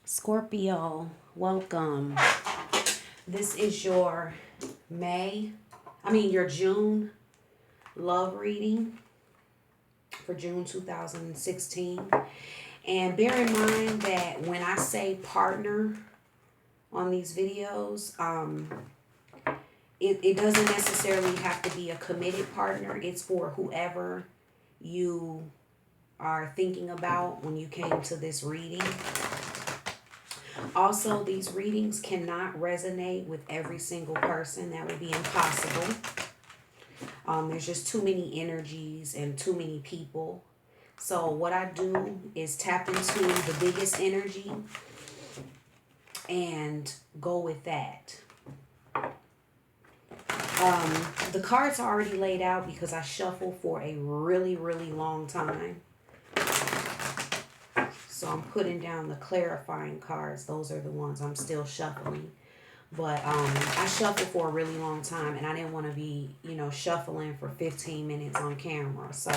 Scorpio, welcome. This is your your June love reading for June 2016. And bear in mind that when I say partner on these videos, it doesn't necessarily have to be a committed partner. It's for whoever you are thinking about when you came to this reading. Also, these readings cannot resonate with every single person. That would be impossible. There's just too many energies and too many people. So what I do is tap into the biggest energy and go with that. The cards are already laid out because I shuffle for a really, really long time. So I'm putting down the clarifying cards. Those are the ones I'm still shuffling. But I shuffled for a really long time, and I didn't want to be, shuffling for 15 minutes on camera. So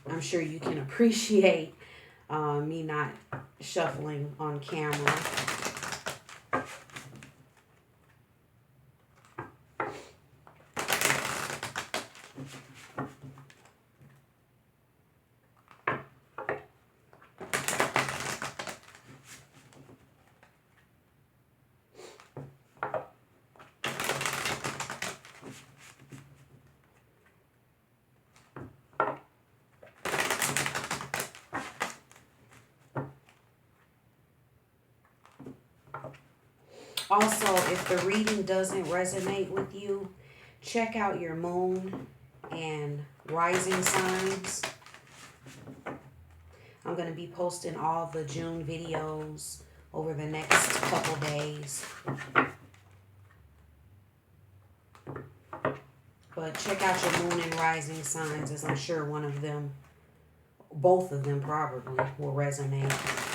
I'm sure you can appreciate me not shuffling on camera. Also, if the reading doesn't resonate with you, check out your moon and rising signs. I'm going to be posting all the June videos over the next couple days. But check out your moon and rising signs, as I'm sure both of them probably will resonate.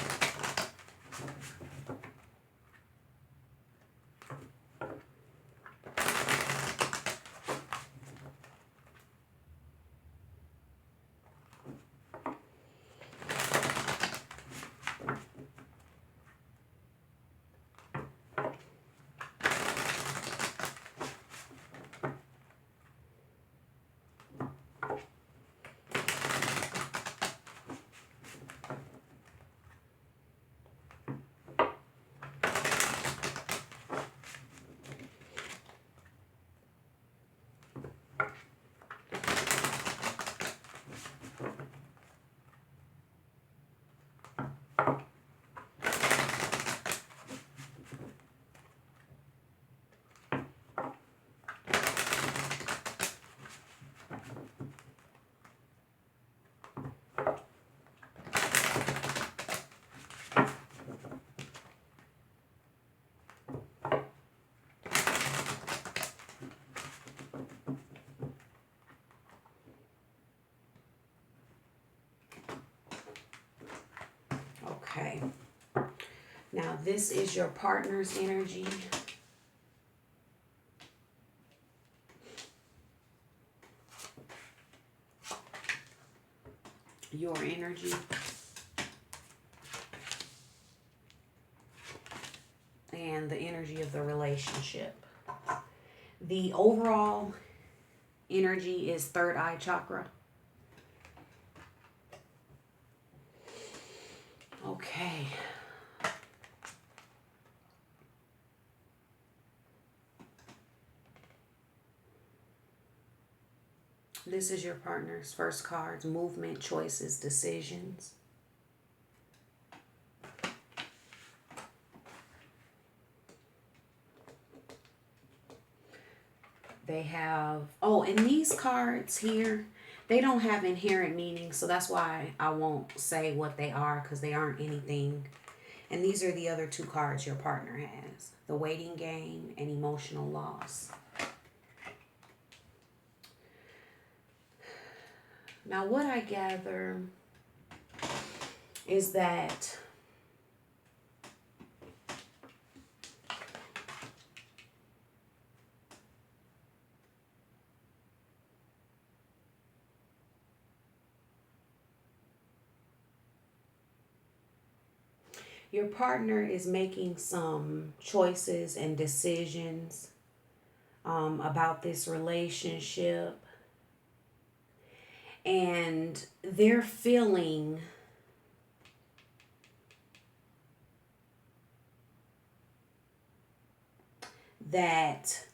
Okay. Now, this is your partner's energy. Your energy. And the energy of the relationship. The overall energy is third eye chakra. Okay. This is your partner's first cards: movement, choices, decisions. They have, and these cards here, they don't have inherent meaning, so that's why I won't say what they are, because they aren't anything. And these are the other two cards your partner has: the waiting game and emotional loss. Now, what I gather is that Your partner is making some choices and decisions about this relationship, and they're feeling that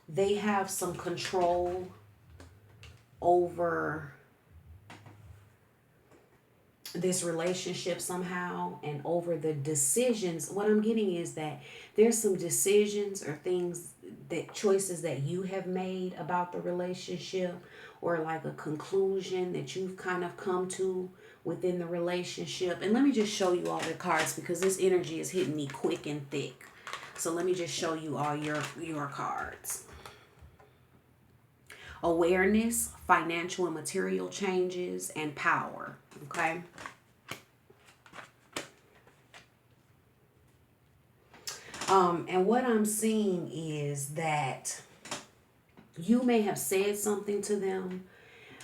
they have some control over this relationship somehow, and over the decisions. What I'm getting is that there's some decisions or things, that choices that you have made about the relationship, or like a conclusion that you've kind of come to within the relationship. And let me just show you all the cards, because this energy is hitting me quick and thick. So let me just show you all your cards. Awareness, financial and material changes, and power. Okay. And what I'm seeing is that you may have said something to them,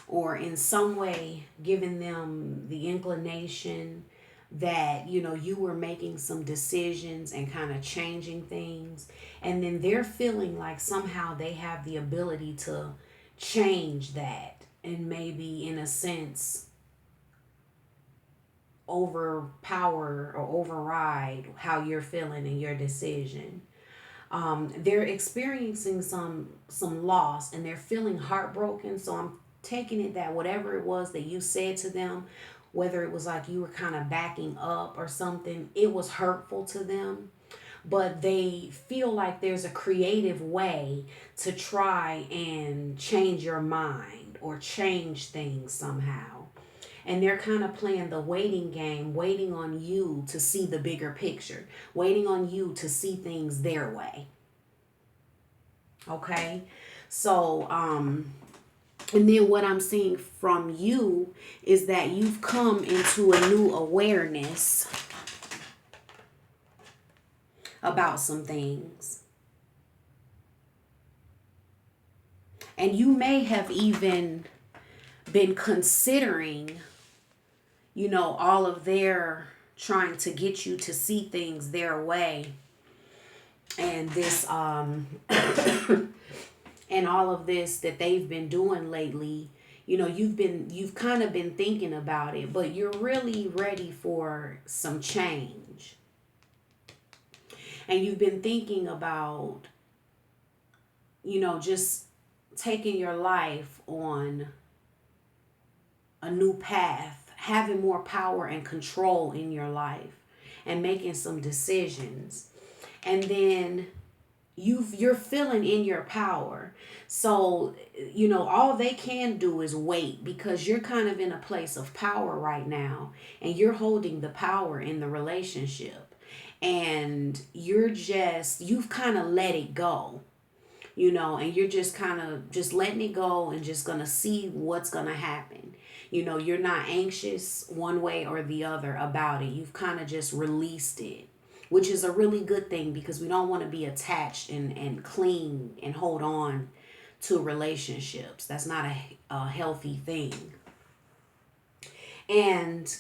or in some way given them the inclination that, you know, you were making some decisions and kind of changing things. And then they're feeling like somehow they have the ability to change that, and maybe in a sense overpower or override how you're feeling and your decision. They're experiencing some loss, and they're feeling heartbroken. So I'm taking it that whatever it was that you said to them, whether it was like you were kind of backing up or something, it was hurtful to them. But they feel like there's a creative way to try and change your mind or change things somehow. And they're kind of playing the waiting game, waiting on you to see the bigger picture, waiting on you to see things their way. Okay? So, and then what I'm seeing from you is that you've come into a new awareness about some things. And you may have even been considering, you know, all of their trying to get you to see things their way. And this, and all of this that they've been doing lately, you know, you've kind of been thinking about it, but you're really ready for some change. And you've been thinking about, you know, just taking your life on a new path, having more power and control in your life, and making some decisions. And then you're feeling in your power. So, you know, all they can do is wait, because you're kind of in a place of power right now, and you're holding the power in the relationship. And you've kind of let it go, you know, and you're just kind of just letting it go and just going to see what's going to happen. You know, you're not anxious one way or the other about it. You've kind of just released it, which is a really good thing, because we don't want to be attached and cling and hold on to relationships. That's not a healthy thing. And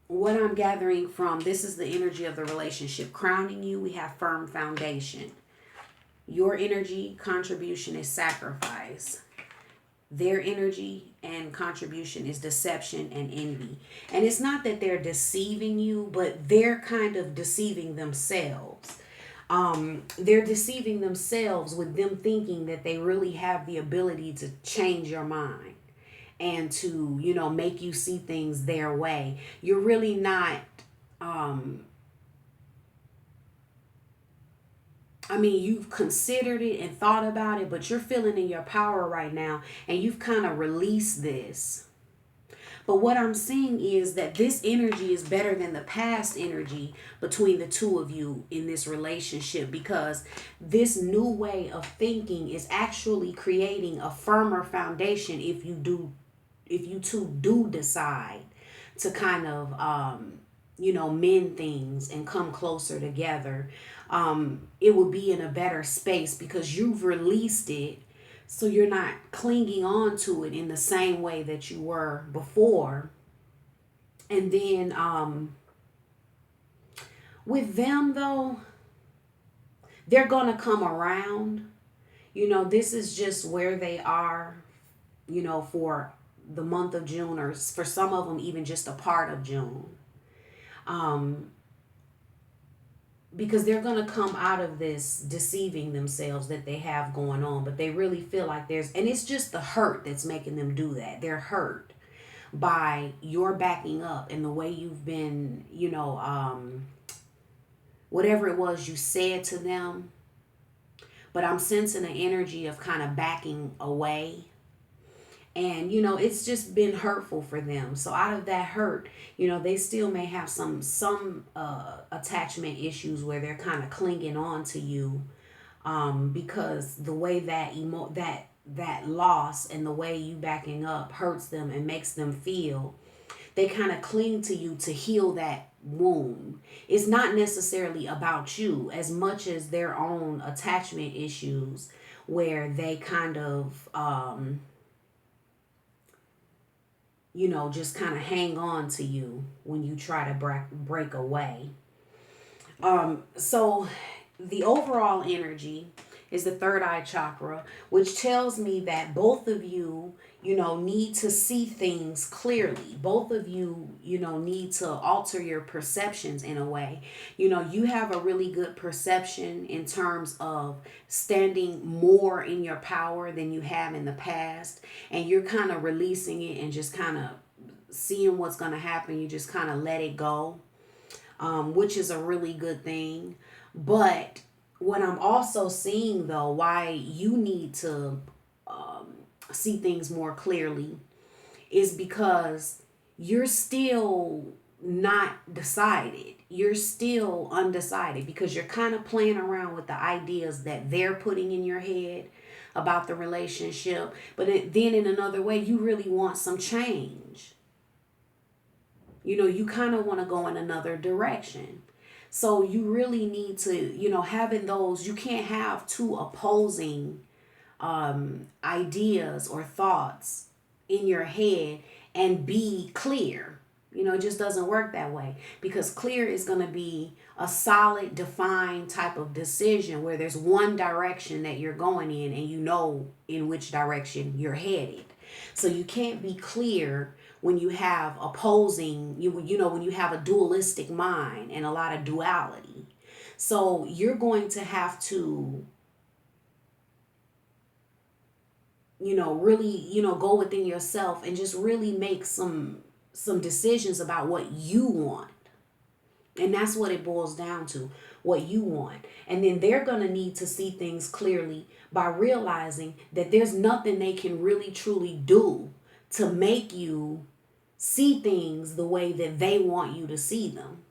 what I'm gathering from this is the energy of the relationship crowning you. We have firm foundation. Your energy contribution is sacrifice. Their energy and contribution is deception and envy. And it's not that they're deceiving you, but they're kind of deceiving themselves. They're deceiving themselves with them thinking that they really have the ability to change your mind and to, you know, make you see things their way. You're really not, I mean, you've considered it and thought about it, but you're feeling in your power right now, and you've kind of released this. But what I'm seeing is that this energy is better than the past energy between the two of you in this relationship, because this new way of thinking is actually creating a firmer foundation if you two do decide to kind of you know, mend things and come closer together. It will be in a better space because you've released it. So you're not clinging on to it in the same way that you were before. And then With them though, they're going to come around. This is just where they are, for the month of June, or for some of them, even just a part of June. Um, because they're going to come out of this deceiving themselves that they have going on, but they really feel like and it's just the hurt that's making them do that. They're hurt by your backing up and the way you've been, whatever it was you said to them. But I'm sensing an energy of kind of backing away. And it's just been hurtful for them. So out of that hurt, they still may have some attachment issues where they're kind of clinging on to you, because the way that loss and the way you backing up hurts them and makes them feel, they kind of cling to you to heal that wound. It's not necessarily about you as much as their own attachment issues, where they kind of just kind of hang on to you when you try to break away. So the overall energy is the third eye chakra, which tells me that both of you, need to see things clearly. Both of you, need to alter your perceptions in a way. You have a really good perception in terms of standing more in your power than you have in the past. And you're kind of releasing it and just kind of seeing what's going to happen. You just kind of let it go, which is a really good thing. But what I'm also seeing, though, why you need to see things more clearly, is because you're still not decided. You're still undecided because you're kind of playing around with the ideas that they're putting in your head about the relationship. But then in another way, you really want some change. You kind of want to go in another direction. So you really need to, having those, you can't have two opposing ideas or thoughts in your head and be clear. It just doesn't work that way, because clear is going to be a solid, defined type of decision where there's one direction that you're going in and in which direction you're headed. So you can't be clear when you have opposing, when you have a dualistic mind and a lot of duality. So you're going to have to, really, go within yourself and just really make some decisions about what you want. And that's what it boils down to, what you want. And then they're going to need to see things clearly by realizing that there's nothing they can really truly do to make you see things the way that they want you to see them.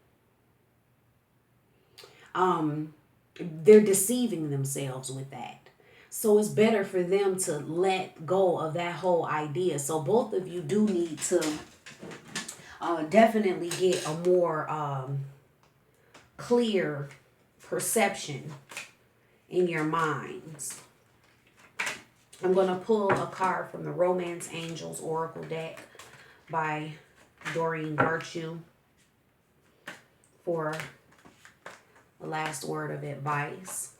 They're deceiving themselves with that. So it's better for them to let go of that whole idea. So both of you do need to definitely get a more clear perception in your minds. I'm going to pull a card from the Romance Angels Oracle deck by Doreen Virtue for the last word of advice.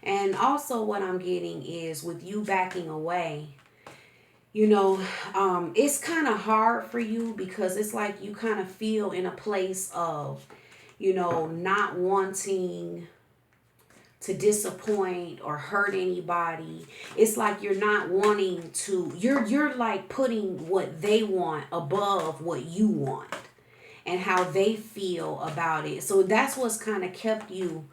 And also what I'm getting is, with you backing away, it's kind of hard for you because it's like you kind of feel in a place of, not wanting to disappoint or hurt anybody. It's like you're not wanting to, you're like putting what they want above what you want and how they feel about it. So that's what's kind of kept you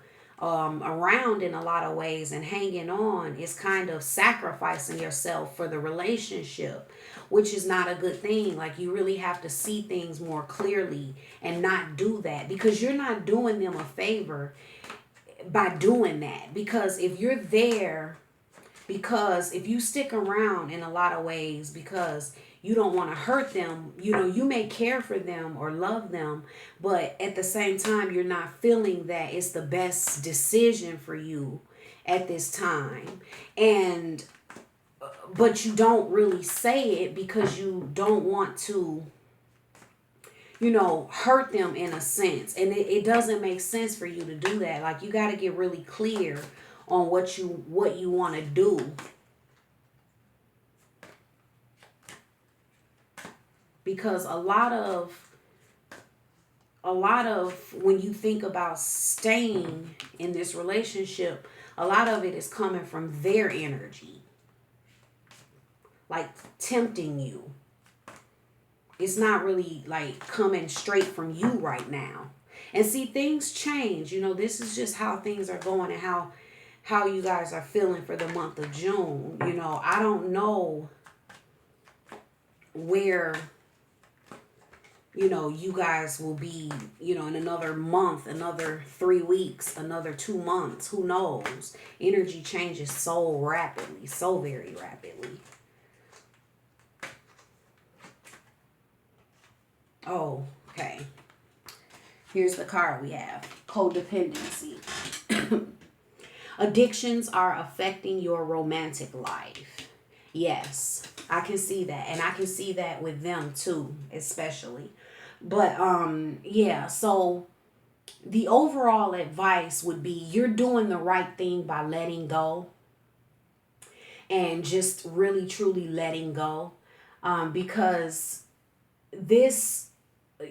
around in a lot of ways and hanging on, is kind of sacrificing yourself for the relationship, which is not a good thing. Like, you really have to see things more clearly and not do that, because you're not doing them a favor by doing that. Because if you're there, because if you stick around in a lot of ways because you don't want to hurt them, you may care for them or love them, but at the same time, you're not feeling that it's the best decision for you at this time. And but you don't really say it because you don't want to, you know, hurt them in a sense. And it doesn't make sense for you to do that. Like, you got to get really clear on what you want to do. Because a lot of when you think about staying in this relationship, a lot of it is coming from their energy. Like, tempting you. It's not really like coming straight from you right now. And see, things change. You know, this is just how things are going and how you guys are feeling for the month of June. You know, I don't know where, you know, you guys will be, you know, in another month, another 3 weeks, another 2 months. Who knows? Energy changes so rapidly, so very rapidly. Oh, okay. Here's the card we have. Codependency. Addictions are affecting your romantic life. Yes, I can see that. And I can see that with them too, especially. But yeah, so the overall advice would be you're doing the right thing by letting go. And just really truly letting go. Because this,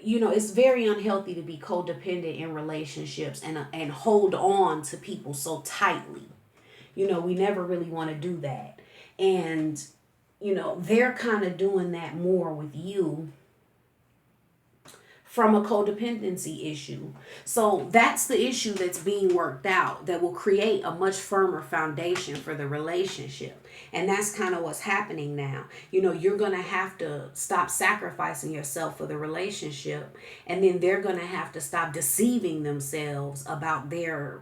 you know, it's very unhealthy to be codependent in relationships and hold on to people so tightly. You know, we never really want to do that. And, you know, they're kind of doing that more with you from a codependency issue. So that's the issue that's being worked out that will create a much firmer foundation for the relationship. And that's kind of what's happening now. You know, you're going to have to stop sacrificing yourself for the relationship. And then they're going to have to stop deceiving themselves about their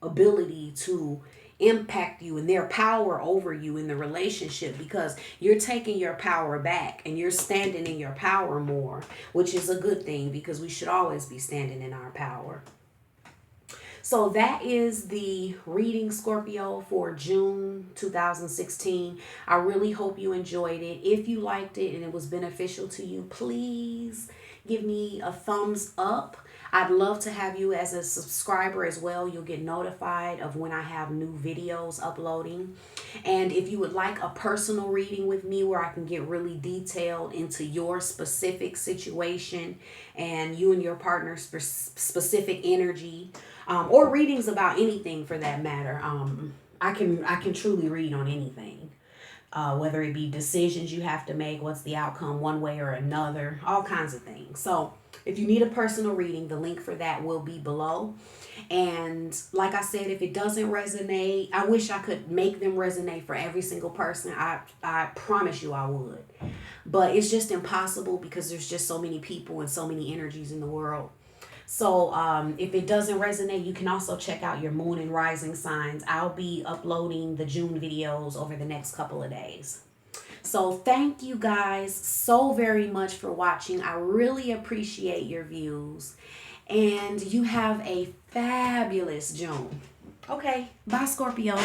ability to impact you and their power over you in the relationship, because you're taking your power back and you're standing in your power more, which is a good thing because we should always be standing in our power. So that is the reading, Scorpio, for June 2016. I really hope you enjoyed it. If you liked it and it was beneficial to you, please give me a thumbs up. I'd love to have you as a subscriber as well. You'll get notified of when I have new videos uploading. And if you would like a personal reading with me where I can get really detailed into your specific situation and you and your partner's specific energy, or readings about anything for that matter, I can truly read on anything. Whether it be decisions you have to make, what's the outcome one way or another, all kinds of things. So if you need a personal reading, the link for that will be below. And like I said, if it doesn't resonate, I wish I could make them resonate for every single person. I promise you I would. But it's just impossible because there's just so many people and so many energies in the world. So if it doesn't resonate, you can also check out your moon and rising signs. I'll be uploading the June videos over the next couple of days. So thank you guys so very much for watching. I really appreciate your views. And you have a fabulous June. Okay, bye Scorpio.